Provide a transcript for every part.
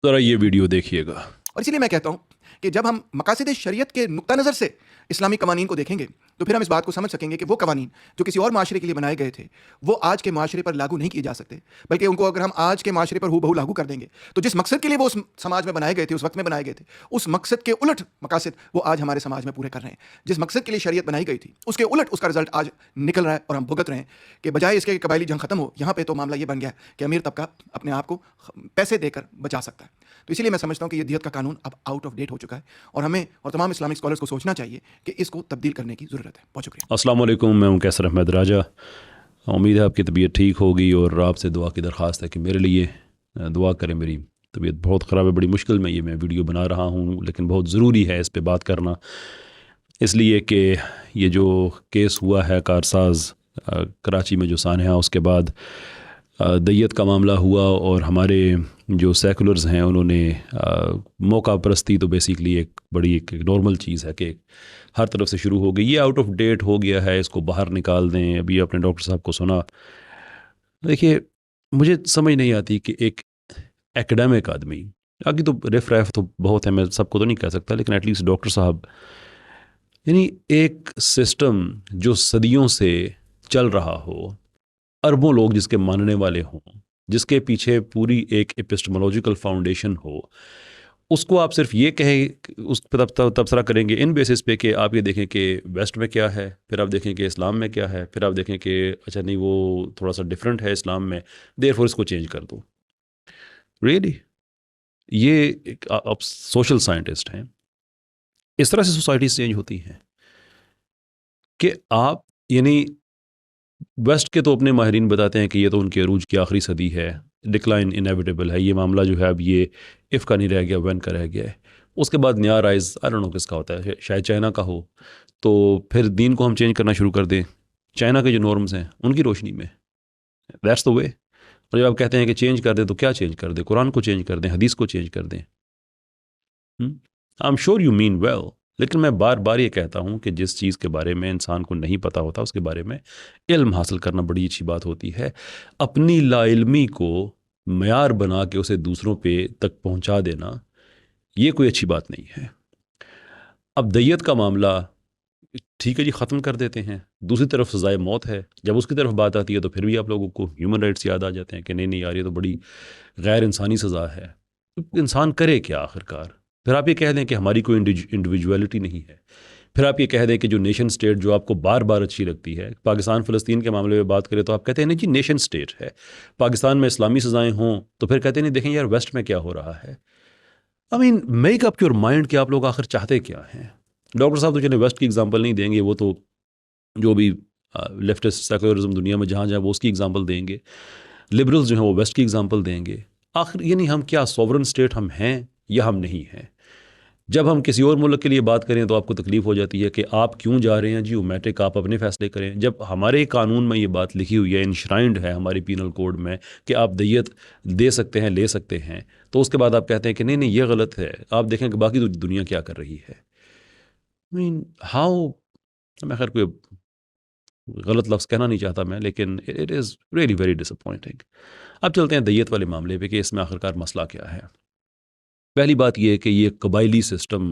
ذرا یہ ویڈیو دیکھیے گا۔ اور اسی لیے میں کہتا ہوں کہ جب ہم مقاصد شریعت کے نقطہ نظر سے اسلامی قوانین کو دیکھیں گے تو پھر ہم اس بات کو سمجھ سکیں گے کہ وہ قوانین جو کسی اور معاشرے کے لیے بنائے گئے تھے وہ آج کے معاشرے پر لاگو نہیں کیے جا سکتے، بلکہ ان کو اگر ہم آج کے معاشرے پر ہو بہو لاگو کر دیں گے تو جس مقصد کے لیے وہ اس سماج میں بنائے گئے تھے، اس وقت میں بنائے گئے تھے، اس مقصد کے الٹ مقاصد وہ آج ہمارے سماج میں پورے کر رہے ہیں۔ جس مقصد کے لیے شریعت بنائی گئی تھی اس کے الٹ اس کا رزلٹ آج نکل رہا ہے اور ہم بھگت رہے ہیں کہ بجائے اس کے قبائلی جنگ ختم ہو، یہاں پہ تو معاملہ یہ بن گیا ہے کہ امیر طبقہ اپنے آپ کو پیسے دے کر بچا سکتا ہے۔ تو اسی لیے میں سمجھتا ہوں کہ یہ دیت کا قانون اب آؤٹ آف ڈیٹ ہو چکا ہے اور ہمیں اور تمام اسلامک اسکالرس کو سوچنا چاہیے کہ اس کو تبدیل کرنے کی ضرورت ہے۔ بہت شکریہ۔ السلام علیکم، میں ہوں کیسر احمد راجہ۔ امید ہے آپ کی طبیعت ٹھیک ہوگی اور آپ سے دعا کی درخواست ہے کہ میرے لیے دعا کریں۔ میری طبیعت بہت خراب ہے، بڑی مشکل میں میں ویڈیو بنا رہا ہوں، لیکن بہت ضروری ہے اس پہ بات کرنا، اس لیے کہ یہ جو کیس ہوا ہے کارساز کراچی میں جو سانحہ، اس کے بعد دیت کا معاملہ ہوا اور ہمارے جو سیکولرز ہیں انہوں نے موقع پرستی تو بیسیکلی ایک بڑی نارمل چیز ہے کہ ہر طرف سے شروع ہو گئی، یہ آؤٹ آف ڈیٹ ہو گیا ہے، اس کو باہر نکال دیں۔ ابھی اپنے ڈاکٹر صاحب کو سنا، دیکھیے مجھے سمجھ نہیں آتی کہ ایک ایکڈیمک آدمی، آگے تو ریف تو بہت ہے، میں سب کو تو نہیں کہہ سکتا، لیکن ایٹ لیسٹ ڈاکٹر صاحب، یعنی ایک سسٹم جو صدیوں سے چل رہا ہو، اربوں لوگ جس کے ماننے والے ہوں، جس کے پیچھے پوری ایک ایپسٹمولوجیکل فاؤنڈیشن ہو، اس کو آپ صرف یہ کہیں، اس پہ تبصرہ کریں گے ان بیسس پہ کہ آپ یہ دیکھیں کہ ویسٹ میں کیا ہے، پھر آپ دیکھیں کہ اسلام میں کیا ہے، پھر آپ دیکھیں کہ اچھا نہیں وہ تھوڑا سا ڈفرینٹ ہے اسلام میں، دیر فور اس کو چینج کر دو۔ ریئلی یہ آپ سوشل سائنٹسٹ ہیں، اس طرح سے سوسائٹیز چینج ہوتی ہیں کہ آپ، یعنی ویسٹ کے تو اپنے ماہرین بتاتے ہیں کہ یہ تو ان کے عروج کی آخری صدی ہے، ڈکلائن انیویٹیبل ہے، یہ معاملہ جو ہے اب یہ اف کا نہیں رہ گیا، وین کا رہ گیا ہے۔ اس کے بعد نیا رائز آئی ڈونٹ نو کس کا ہوتا ہے، شاید چائنا کا ہو، تو پھر دین کو ہم چینج کرنا شروع کر دیں چائنا کے جو نارمز ہیں ان کی روشنی میں، دیٹس دا وے۔ اور جب آپ کہتے ہیں کہ چینج کر دیں تو کیا چینج کر دیں؟ قرآن کو چینج کر دیں، حدیث کو چینج کر دیں۔ I am sure you mean well, لیکن میں بار بار یہ کہتا ہوں کہ جس چیز کے بارے میں انسان کو نہیں پتہ ہوتا اس کے بارے میں علم حاصل کرنا بڑی اچھی بات ہوتی ہے۔ اپنی لا علمی کو معیار بنا کے اسے دوسروں پہ تک پہنچا دینا یہ کوئی اچھی بات نہیں ہے۔ اب دیت کا معاملہ ٹھیک ہے جی، ختم کر دیتے ہیں، دوسری طرف سزائے موت ہے، جب اس کی طرف بات آتی ہے تو پھر بھی آپ لوگوں کو ہیومن رائٹس یاد آ جاتے ہیں کہ نہیں یار یہ تو بڑی غیر انسانی سزا ہے۔ انسان کرے کیا آخر کار؟ پھر آپ یہ کہہ دیں کہ ہماری کوئی انڈیویجویلٹی نہیں ہے، پھر آپ یہ کہہ دیں کہ جو نیشن سٹیٹ جو آپ کو بار بار اچھی لگتی ہے، پاکستان فلسطین کے معاملے میں بات کریں تو آپ کہتے ہیں نہیں جی نیشن سٹیٹ ہے، پاکستان میں اسلامی سزائیں ہوں تو پھر کہتے ہیں نہیں دیکھیں یار ویسٹ میں کیا ہو رہا ہے۔ آئی مین میک اپ یور مائنڈ کہ آپ لوگ آخر چاہتے کیا ہیں۔ ڈاکٹر صاحب تو چلے ویسٹ کی اگزامپل نہیں دیں گے، وہ تو جو بھی لیفٹسٹ سیکولرزم دنیا میں جہاں جہاں وہ اس کی اگزامپل دیں گے، لبرلز جو ہیں وہ ویسٹ کی اگزامپل دیں گے۔ آخر یعنی ہم کیا سوورن سٹیٹ ہم ہیں یا ہم نہیں ہیں؟ جب ہم کسی اور ملک کے لیے بات کریں تو آپ کو تکلیف ہو جاتی ہے کہ آپ کیوں جا رہے ہیں جی اومیٹک، آپ اپنے فیصلے کریں۔ جب ہمارے قانون میں یہ بات لکھی ہوئی ہے، انشرائنڈ ہے ہماری پینل کوڈ میں کہ آپ دیت دے سکتے ہیں، لے سکتے ہیں، تو اس کے بعد آپ کہتے ہیں کہ نہیں یہ غلط ہے۔ آپ دیکھیں کہ باقی دنیا کیا کر رہی ہے۔ میں خیر کوئی غلط لفظ کہنا نہیں چاہتا میں، لیکن it is really very disappointing. اب چلتے ہیں دیت والے معاملے پہ کہ اس میں آخرکار مسئلہ کیا ہے۔ پہلی بات یہ ہے کہ یہ قبائلی سسٹم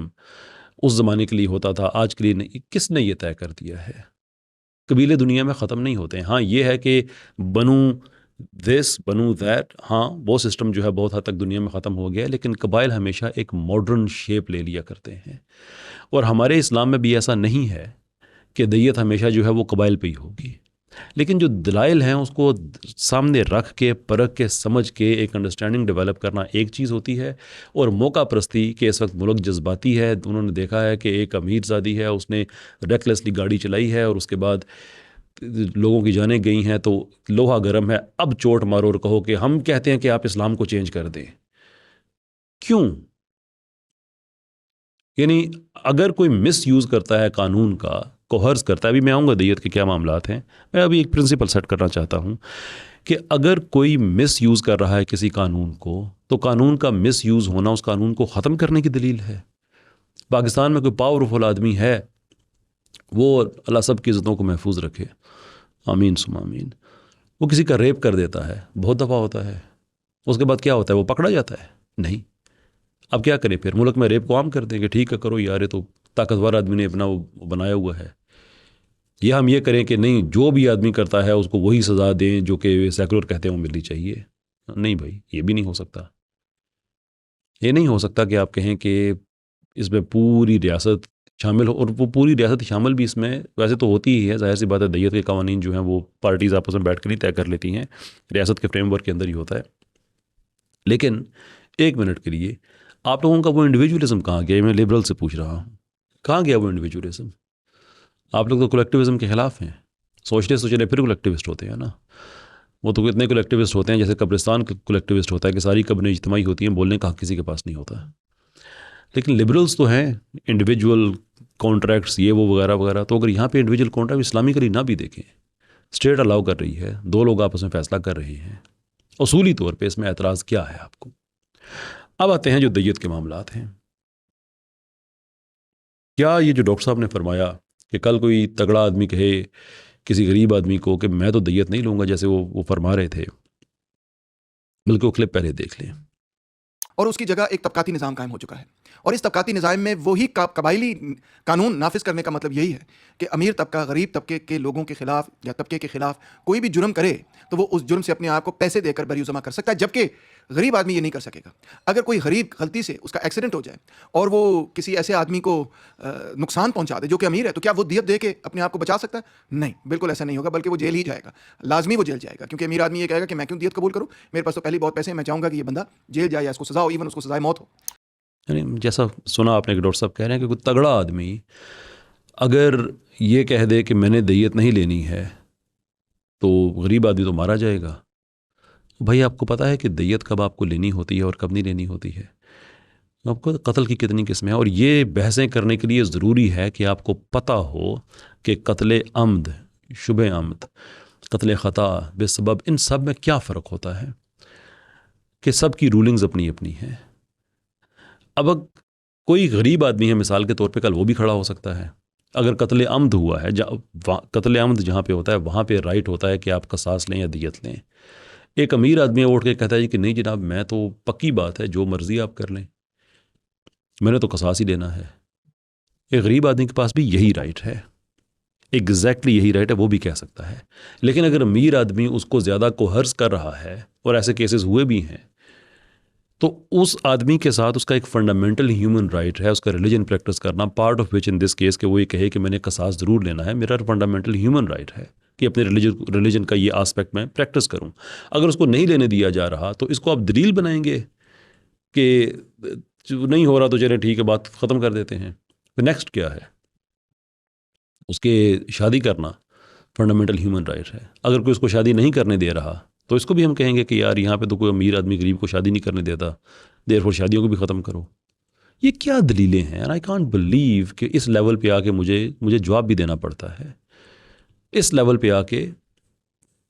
اس زمانے کے لیے ہوتا تھا، آج کے لیے نہیں۔ کس نے یہ طے کر دیا ہے؟ قبیلے دنیا میں ختم نہیں ہوتے ہیں۔ ہاں یہ ہے کہ بنو دس بنو دیٹ، ہاں وہ سسٹم جو ہے بہت حد تک دنیا میں ختم ہو گیا ہے، لیکن قبائل ہمیشہ ایک ماڈرن شیپ لے لیا کرتے ہیں، اور ہمارے اسلام میں بھی ایسا نہیں ہے کہ دیت ہمیشہ جو ہے وہ قبائل پہ ہی ہوگی۔ لیکن جو دلائل ہیں اس کو سامنے رکھ کے پرکھ کے سمجھ کے ایک انڈرسٹینڈنگ ڈیولپ کرنا ایک چیز ہوتی ہے، اور موقع پرستی کہ اس وقت ملک جذباتی ہے۔ انہوں نے دیکھا ہے کہ ایک امیر زادی ہے، اس نے ریکلیسلی گاڑی چلائی ہے اور اس کے بعد لوگوں کی جانیں گئی ہیں، تو لوہا گرم ہے، اب چوٹ مارو اور کہو کہ ہم کہتے ہیں کہ آپ اسلام کو چینج کر دیں۔ کیوں؟ یعنی اگر کوئی مس یوز کرتا ہے قانون کا، کوہرز کرتا ہے، ابھی میں آؤں گا دیت کے کیا معاملات ہیں، میں ابھی ایک پرنسپل سیٹ کرنا چاہتا ہوں کہ اگر کوئی مس یوز کر رہا ہے کسی قانون کو، تو قانون کا مس یوز ہونا اس قانون کو ختم کرنے کی دلیل ہے۔ پاکستان میں کوئی پاورفل آدمی ہے، وہ اللہ سب کی عزتوں کو محفوظ رکھے، آمین ثم آمین، وہ کسی کا ریپ کر دیتا ہے، بہت دفعہ ہوتا ہے، اس کے بعد کیا ہوتا ہے؟ وہ پکڑا جاتا ہے؟ نہیں، اب کیا کریں پھر؟ ملک میں ریپ کو عام کر دیں کہ ٹھیک ہے کرو یار، یہ تو طاقتور آدمی نے اپنا وہ بنایا ہوا ہے. یا ہم یہ کریں کہ نہیں، جو بھی آدمی کرتا ہے اس کو وہی سزا دیں جو کہ سیکولر کہتے ہیں وہ ملنی چاہیے. نہیں بھائی، یہ بھی نہیں ہو سکتا. یہ نہیں ہو سکتا کہ آپ کہیں کہ اس میں پوری ریاست شامل ہو، اور وہ پوری ریاست شامل بھی اس میں ویسے تو ہوتی ہی ہے، ظاہر سی بات ہے. دیت کے قوانین جو ہیں وہ پارٹیز آپس میں بیٹھ کر ہی طے کر لیتی ہیں، ریاست کے فریم ورک کے اندر ہی ہوتا ہے. لیکن ایک منٹ کے لیے آپ لوگوں کا وہ انڈیویجولزم کہاں گیا؟ میں لبرل سے پوچھ رہا ہوں، کہاں گیا وہ انڈیویجولزم؟ آپ لوگ تو کولیکٹیوزم کے خلاف ہیں. سوچتے سوچنے پھر کولیکٹیوسٹ ہوتے ہیں نا. وہ تو اتنے کولیکٹیوسٹ ہوتے ہیں جیسے قبرستان کولیکٹیوسٹ ہوتا ہے کہ ساری قبریں اجتماعی ہوتی ہیں، بولنے کا حق کسی کے پاس نہیں ہوتا. لیکن لبرلز تو ہیں انڈیویجول کانٹریکٹس یہ وہ وغیرہ وغیرہ. تو اگر یہاں پہ انڈیویجول کانٹریکٹ اسلامکلی نہ بھی دیکھیں، اسٹیٹ الاؤ کر رہی ہے، دو لوگ آپس میں فیصلہ کر رہے ہیں، اصولی طور پہ اس میں اعتراض کیا ہے آپ کو؟ اب آتے ہیں جو دیت کے معاملات ہیں. کیا یہ جو ڈاکٹر صاحب نے فرمایا کہ کل کوئی تگڑا آدمی کہے کسی غریب آدمی کو کہ میں تو دیت نہیں لوں گا، جیسے وہ فرما رہے تھے، بلکہ وہ کلپ پہلے دیکھ لیں. اور اس کی جگہ ایک طبقاتی نظام قائم ہو چکا ہے، اور اس طبقاتی نظام میں وہی قبائلی قانون نافذ کرنے کا مطلب یہی ہے کہ امیر طبقہ غریب طبقے کے لوگوں کے خلاف یا طبقے کے خلاف کوئی بھی جرم کرے تو وہ اس جرم سے اپنے آپ کو پیسے دے کر بری جمع کر سکتا ہے، جبکہ غریب آدمی یہ نہیں کر سکے گا. اگر کوئی غریب غلطی سے اس کا ایکسیڈنٹ ہو جائے اور وہ کسی ایسے آدمی کو نقصان پہنچا دے جو کہ امیر ہے، تو کیا وہ دیت دے کے اپنے آپ کو بچا سکتا ہے؟ نہیں، بالکل ایسا نہیں ہوگا، بلکہ وہ جیل ہی جائے گا. لازمی وہ جیل جائے گا، کیونکہ امیر آدمی یہ کہے گا کہ میں کیوں دیت قبول کروں، میرے پاس تو پہلے بہت پیسے ہیں، میں چاہوں گا کہ یہ بندہ جیل جائے یا اس کو سزا ہو، ایون اس کو سزائے موت ہو. یعنی جیسا سنا آپ نے کہ ڈاکٹر صاحب کہہ رہے ہیں کہ کوئی تگڑا آدمی اگر یہ کہہ دے کہ میں نے دیت نہیں لینی ہے تو غریب آدمی تو مارا جائے گا. بھائی آپ کو پتہ ہے کہ دیت کب آپ کو لینی ہوتی ہے اور کب نہیں لینی ہوتی ہے؟ آپ کو قتل کی کتنی قسمیں ہیں، اور یہ بحثیں کرنے کے لیے ضروری ہے کہ آپ کو پتہ ہو کہ قتل عمد، شبہ عمد، قتل خطا، بے سبب، ان سب میں کیا فرق ہوتا ہے، کہ سب کی رولنگز اپنی اپنی ہیں. اب کوئی غریب آدمی ہے مثال کے طور پہ، کل وہ بھی کھڑا ہو سکتا ہے. اگر قتل عمد ہوا ہے، قتل عمد جہاں پہ ہوتا ہے وہاں پہ رائٹ ہوتا ہے کہ آپ قصاص لیں یا دیت لیں. ایک امیر آدمی اٹھ کے کہتا ہے کہ نہیں جناب، میں تو پکی بات ہے جو مرضی آپ کر لیں، میں نے تو قصاص ہی لینا ہے. ایک غریب آدمی کے پاس بھی یہی رائٹ ہے، ایگزیکٹلی یہی رائٹ ہے، وہ بھی کہہ سکتا ہے. لیکن اگر امیر آدمی اس کو زیادہ کوہرس کر رہا ہے، اور ایسے کیسز ہوئے بھی ہیں، تو اس آدمی کے ساتھ اس کا ایک فنڈامنٹل ہیومن رائٹ ہے اس کا ریلیجن پریکٹس کرنا، part of which in this case کہ وہ یہ کہے کہ میں نے قصاص ضرور لینا ہے. میرا فنڈامنٹل ہیومن رائٹ ہے کہ اپنے ریلیجن کا یہ آسپیکٹ میں پریکٹس کروں. اگر اس کو نہیں لینے دیا جا رہا تو اس کو آپ دلیل بنائیں گے کہ نہیں ہو رہا تو چلیں ٹھیک ہے، بات ختم کر دیتے ہیں. نیکسٹ کیا ہے؟ اس کے شادی کرنا فنڈامنٹل ہیومن رائٹ ہے. اگر کوئی اس کو شادی نہیں کرنے دے رہا تو اس کو بھی ہم کہیں گے کہ یار یہاں پہ تو کوئی امیر آدمی غریب کو شادی نہیں کرنے دیتا، دیر فور شادیوں کو بھی ختم کرو. یہ کیا دلیلیں ہیں؟ آئی کانٹ بلیو کہ اس لیول پہ آ کے مجھے جواب بھی دینا پڑتا ہے. اس لیول پہ آ کے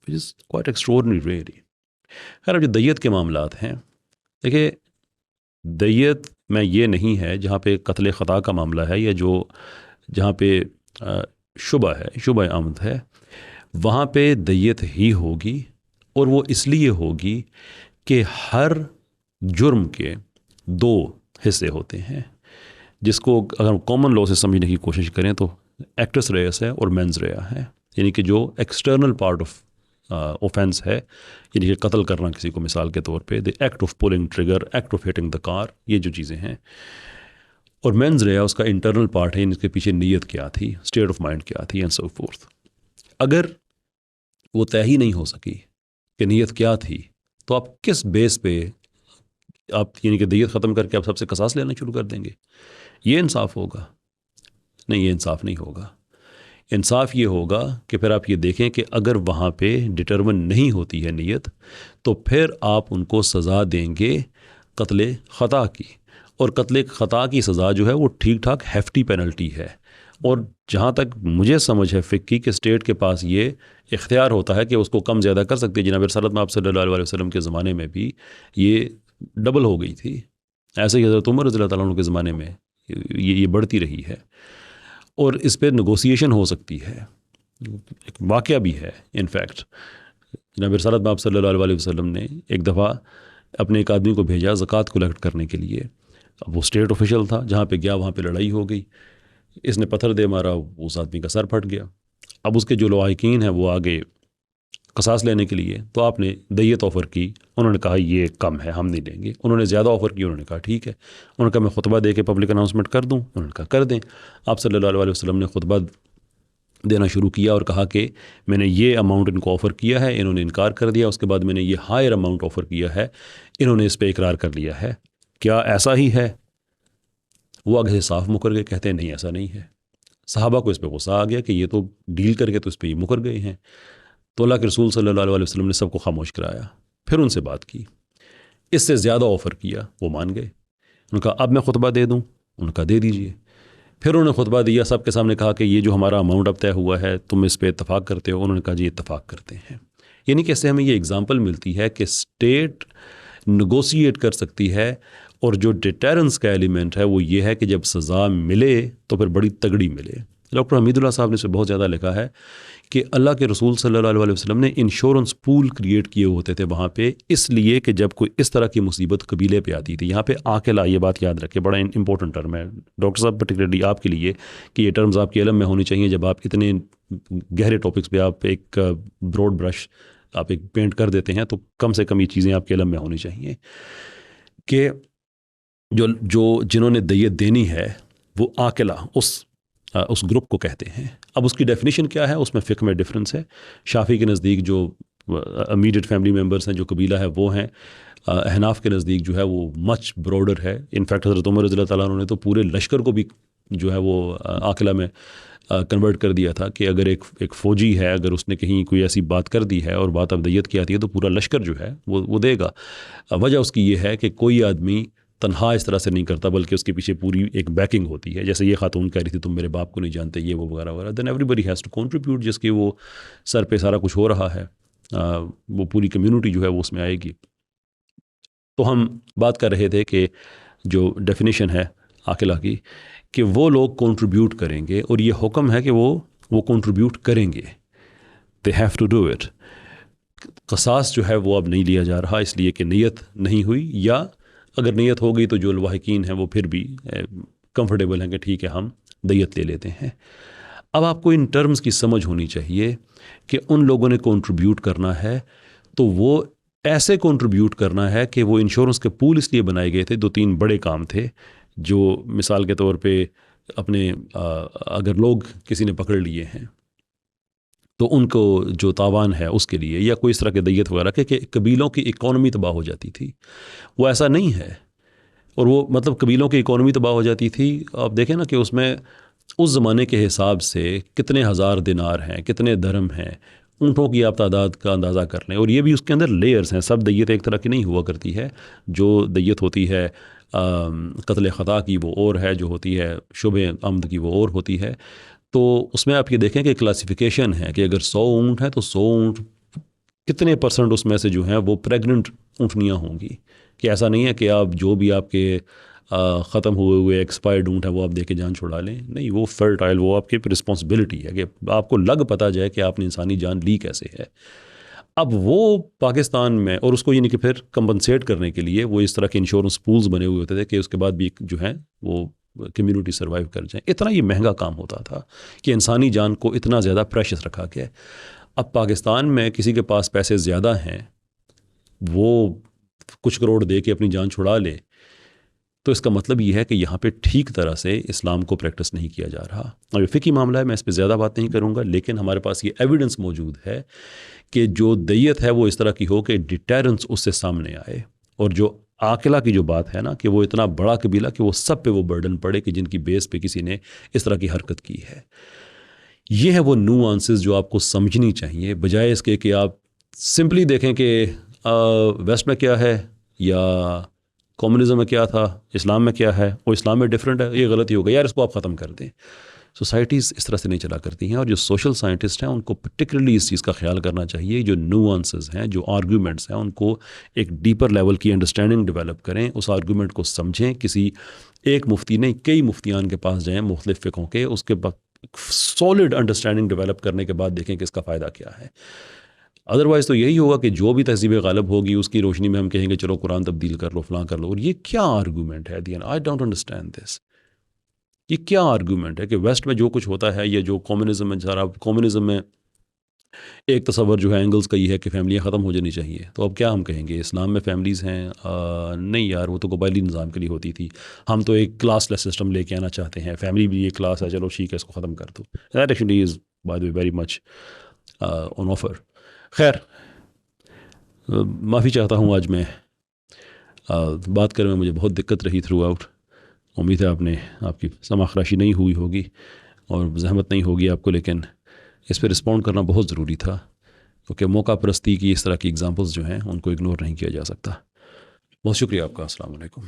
which is quite extraordinary really. خیر، اب جو دیت کے معاملات ہیں، دیکھیں دیت میں یہ نہیں ہے جہاں پہ قتل خطا کا معاملہ ہے یا جہاں پہ شبہ ہے، شبہ عمد ہے، وہاں پہ دیت ہی ہوگی. اور وہ اس لیے ہوگی کہ ہر جرم کے دو حصے ہوتے ہیں، جس کو اگر کامن لاء سے سمجھنے کی کوشش کریں تو ایکٹس ریئس ہے اور مینز ریئا ہے. یعنی کہ جو ایکسٹرنل پارٹ آف اوفینس ہے، یعنی کہ قتل کرنا کسی کو مثال کے طور پہ، the act of pulling trigger, act of hitting the car, یہ جو چیزیں ہیں. اور مینز ریئا اس کا انٹرنل پارٹ ہے، ان کے پیچھے نیت کیا تھی، اسٹیٹ آف مائنڈ کیا تھی، اینڈ سو فورتھ. اگر وہ طے ہی نہیں ہو سکی کہ نیت کیا تھی، تو آپ کس بیس پہ آپ یعنی کہ دیت ختم کر کے آپ سب سے قصاص لینا شروع کر دیں گے؟ یہ انصاف ہوگا؟ نہیں، یہ انصاف نہیں ہوگا. انصاف یہ ہوگا کہ پھر آپ یہ دیکھیں کہ اگر وہاں پہ ڈٹرمن نہیں ہوتی ہے نیت، تو پھر آپ ان کو سزا دیں گے قتل خطا کی. اور قتل خطا کی سزا جو ہے وہ ٹھیک ٹھاک ہیفٹی پینلٹی ہے. اور جہاں تک مجھے سمجھ ہے فقہ کہ اسٹیٹ کے پاس یہ اختیار ہوتا ہے کہ اس کو کم زیادہ کر سکتے ہیں. جناب رسالت میں آپ صلی اللہ علیہ وسلم کے زمانے میں بھی یہ ڈبل ہو گئی تھی، ایسے ہی حضرت عمر رضی اللہ تعالیٰ عنہ کے زمانے میں یہ بڑھتی رہی ہے. اور اس پہ نیگوسیشن ہو سکتی ہے. ایک واقعہ بھی ہے انفیکٹ، جناب رسالت میں آپ صلی اللہ علیہ وسلم نے ایک دفعہ اپنے ایک آدمی کو بھیجا زکوٰۃ کلیکٹ کرنے کے لیے. اب وہ اسٹیٹ آفیشل تھا، جہاں پہ گیا وہاں پہ لڑائی ہو گئی، اس نے پتھر دے مارا، اس آدمی کا سر پھٹ گیا. اب اس کے جو لواحقین ہیں وہ آگے قصاص لینے کے لیے، تو آپ نے دیت آفر کی، انہوں نے کہا یہ کم ہے ہم نہیں لیں گے. انہوں نے زیادہ آفر کی، انہوں نے کہا ٹھیک ہے. انہوں نے کہا میں خطبہ دے کے پبلک اناؤنسمنٹ کر دوں، انہوں نے کہا کر دیں. آپ صلی اللہ علیہ وسلم نے خطبہ دینا شروع کیا اور کہا کہ میں نے یہ اماؤنٹ ان کو آفر کیا ہے، انہوں نے انکار کر دیا. اس کے بعد میں نے یہ ہائر اماؤنٹ آفر کیا ہے، انہوں نے اس پہ اقرار کر لیا ہے. کیا ایسا ہی ہے؟ وہ آگے سے صاف مکر گئے، کہتے ہیں نہیں ایسا نہیں ہے. صحابہ کو اس پہ غصہ آ گیا کہ یہ تو ڈیل کر کے تو اس پہ یہ مکر گئے ہیں. تو اللہ کے رسول صلی اللہ علیہ وسلم نے سب کو خاموش کرایا، پھر ان سے بات کی، اس سے زیادہ آفر کیا، وہ مان گئے. انہوں نے کہا اب میں خطبہ دے دوں، انہوں نے کہا دے دیجئے. پھر انہوں نے خطبہ دیا، سب کے سامنے کہا کہ یہ جو ہمارا اماؤنٹ اب طے ہوا ہے تم اس پہ اتفاق کرتے ہو؟ انہوں نے کہا جی اتفاق کرتے ہیں. یعنی کہ اس سے ہمیں یہ اگزامپل ملتی ہے کہ اسٹیٹ نگوسیٹ کر سکتی ہے، اور جو ڈیٹرنس کا ایلیمنٹ ہے وہ یہ ہے کہ جب سزا ملے تو پھر بڑی تگڑی ملے. ڈاکٹر حمید اللہ صاحب نے اسے بہت زیادہ لکھا ہے کہ اللہ کے رسول صلی اللہ علیہ وسلم نے انشورنس پول کریٹ کیے ہوتے تھے وہاں پہ، اس لیے کہ جب کوئی اس طرح کی مصیبت قبیلے پہ آتی تھی. یہاں پہ عاقلہ، یہ بات یاد رکھے، بڑا امپورٹنٹ ٹرم ہے ڈاکٹر صاحب، پرٹیکولرلی آپ کے لیے، کہ یہ ٹرمز آپ کے علم میں ہونی چاہیے. جب آپ اتنے گہرے ٹاپکس پہ آپ ایک براڈ برش آپ ایک پینٹ کر دیتے ہیں تو کم سے کم یہ چیزیں آپ کے علم میں ہونی چاہیے کہ جنہوں نے دیت دینی ہے وہ عاقلہ اس گروپ کو کہتے ہیں. اب اس کی ڈیفینیشن کیا ہے، اس میں فقہ میں ڈفرینس ہے. شافعی کے نزدیک جو امیڈیٹ فیملی ممبرس ہیں، جو قبیلہ ہے وہ ہیں. احناف کے نزدیک جو ہے وہ مچ براڈر ہے. انفیکٹ حضرت عمر رضی اللہ تعالیٰ عنہ نے تو پورے لشکر کو بھی جو ہے وہ عاقلہ میں کنورٹ کر دیا تھا کہ اگر ایک فوجی ہے، اگر اس نے کہیں کوئی ایسی بات کر دی ہے اور بات اب دیت کی آتی ہے تو پورا لشکر جو ہے وہ دے گا. وجہ اس کی یہ ہے کہ کوئی آدمی تنہا اس طرح سے نہیں کرتا، بلکہ اس کے پیچھے پوری ایک بیکنگ ہوتی ہے. جیسے یہ خاتون کہہ رہی تھی تم میرے باپ کو نہیں جانتے، یہ وہ وغیرہ وغیرہ. Then everybody has to contribute, جس کی وہ سر پہ سارا کچھ ہو رہا ہے، وہ پوری کمیونٹی جو ہے وہ اس میں آئے گی. تو ہم بات کر رہے تھے کہ جو ڈیفینیشن ہے عاقلہ کی، کہ وہ لوگ کنٹریبیوٹ کریں گے، اور یہ حکم ہے کہ وہ کنٹریبیوٹ کریں گے. They have to do it. قصاص جو ہے وہ اب نہیں لیا جا رہا، اس لیے کہ نیت نہیں ہوئی، یا اگر نیت ہو گئی تو جو لواحقین ہیں وہ پھر بھی کمفرٹیبل ہیں کہ ٹھیک ہے ہم دیت لے لیتے ہیں. اب آپ کو ان ٹرمز کی سمجھ ہونی چاہیے کہ ان لوگوں نے کنٹریبیوٹ کرنا ہے تو وہ ایسے کنٹریبیوٹ کرنا ہے کہ وہ انشورنس کے پول اس لیے بنائے گئے تھے. 2-3 بڑے کام تھے جو مثال کے طور پہ اپنے اگر لوگ کسی نے پکڑ لیے ہیں تو ان کو جو تاوان ہے اس کے لیے، یا کوئی اس طرح کے دیت وغیرہ کہ قبیلوں کی اکانومی تباہ ہو جاتی تھی. وہ ایسا نہیں ہے، اور وہ مطلب قبیلوں کی اکانومی تباہ ہو جاتی تھی. آپ دیکھیں نا کہ اس میں اس زمانے کے حساب سے کتنے ہزار دینار ہیں، کتنے درہم ہیں، اونٹوں کی آپ تعداد کا اندازہ کر لیں. اور یہ بھی اس کے اندر لیئرز ہیں، سب دیت ایک طرح کی نہیں ہوا کرتی ہے. جو دیت ہوتی ہے قتل خطا کی وہ اور ہے، جو ہوتی ہے شبہ عمد کی وہ اور ہوتی ہے. تو اس میں آپ یہ دیکھیں کہ کلاسیفیکیشن ہے کہ اگر 100 اونٹ ہیں تو 100 اونٹ کتنے پرسنٹ اس میں سے جو ہیں وہ پریگننٹ اونٹنیاں ہوں گی. کہ ایسا نہیں ہے کہ آپ جو بھی آپ کے ختم ہوئے ایکسپائرڈ اونٹ ہے وہ آپ دے کے جان چھڑا لیں. نہیں، وہ فرٹائل، وہ آپ کی رسپانسبلٹی ہے کہ آپ کو لگ پتہ جائے کہ آپ نے انسانی جان لی کیسے ہے. اب وہ پاکستان میں، اور اس کو یعنی کہ پھر کمپنسیٹ کرنے کے لیے وہ اس طرح کے انشورنس پولز بنے ہوئے ہوتے تھے کہ اس کے بعد بھی جو ہیں وہ کمیونٹی سروائیو کر جائیں. اتنا یہ مہنگا کام ہوتا تھا کہ انسانی جان کو اتنا زیادہ پریشس رکھا گیا. اب پاکستان میں کسی کے پاس پیسے زیادہ ہیں، وہ کچھ کروڑ دے کے اپنی جان چھڑا لے، تو اس کا مطلب یہ ہے کہ یہاں پہ ٹھیک طرح سے اسلام کو پریکٹس نہیں کیا جا رہا. اور یہ فقہی معاملہ ہے، میں اس پہ زیادہ بات نہیں کروں گا، لیکن ہمارے پاس یہ ایویڈنس موجود ہے کہ جو دیت ہے وہ اس طرح کی ہو کہ ڈیٹرنس اس سے سامنے آئے. اور جو عاقلہ کی جو بات ہے نا کہ وہ اتنا بڑا قبیلہ کہ وہ سب پہ وہ برڈن پڑے کہ جن کی بیس پہ کسی نے اس طرح کی حرکت کی ہے. یہ ہے وہ نوانسز جو آپ کو سمجھنی چاہیے، بجائے اس کے کہ آپ سمپلی دیکھیں کہ ویسٹ میں کیا ہے یا کمیونزم میں کیا تھا، اسلام میں کیا ہے، وہ اسلام میں ڈفرینٹ ہے، یہ غلطی ہو گئی یار، اس کو آپ ختم کر دیں. سوسائٹیز اس طرح سے نہیں چلا کرتی ہیں، اور جو سوشل سائنٹسٹ ہیں ان کو پرٹیکولرلی اس چیز کا خیال کرنا چاہیے. جو نوانسز ہیں، جو آرگیومنٹس ہیں، ان کو ایک ڈیپر لیول کی انڈرسٹینڈنگ ڈیولپ کریں، اس آرگیومنٹ کو سمجھیں. کسی ایک مفتی نہیں، کئی مفتیان کے پاس جائیں مختلف فقہوں کے، اس کے بعد سالڈ انڈرسٹینڈنگ ڈیولپ کرنے کے بعد دیکھیں کہ اس کا فائدہ کیا ہے. ادروائز تو یہی ہوگا کہ جو بھی تہذیب غالب ہوگی اس کی روشنی میں ہم کہیں گے چلو قرآن تبدیل کر لو فلاں کر لو. اور یہ کیا آرگومنٹ ہے دین؟ I don't understand this. یہ کیا آرگومنٹ ہے کہ ویسٹ میں جو کچھ ہوتا ہے یا جو کمیونزم میں سارا کمیونزم میں ایک تصور جو ہے اینگلز کا یہ ہے کہ فیملیاں ختم ہو جانی چاہیے. تو اب کیا ہم کہیں گے اسلام میں فیملیز ہیں؟ نہیں یار، وہ تو قبائلی نظام کے لیے ہوتی تھی. ہم تو ایک کلاس لیس سسٹم لے کے آنا چاہتے ہیں. فیملی بھی ایک کلاس ہے، چلو ٹھیک ہے اس کو ختم کر دو. That actually is by the way very much on offer. خیر، معافی چاہتا ہوں آج میں بات کرنے میں مجھے بہت دقت رہی تھرو آؤٹ. امید ہے آپ کی سمع خراشی نہیں ہوئی ہوگی اور زحمت نہیں ہوگی آپ کو، لیکن اس پہ رسپونڈ کرنا بہت ضروری تھا کیونکہ موقع پرستی کی اس طرح کی ایگزامپلز جو ہیں ان کو اگنور نہیں کیا جا سکتا. بہت شکریہ آپ کا. السلام علیکم.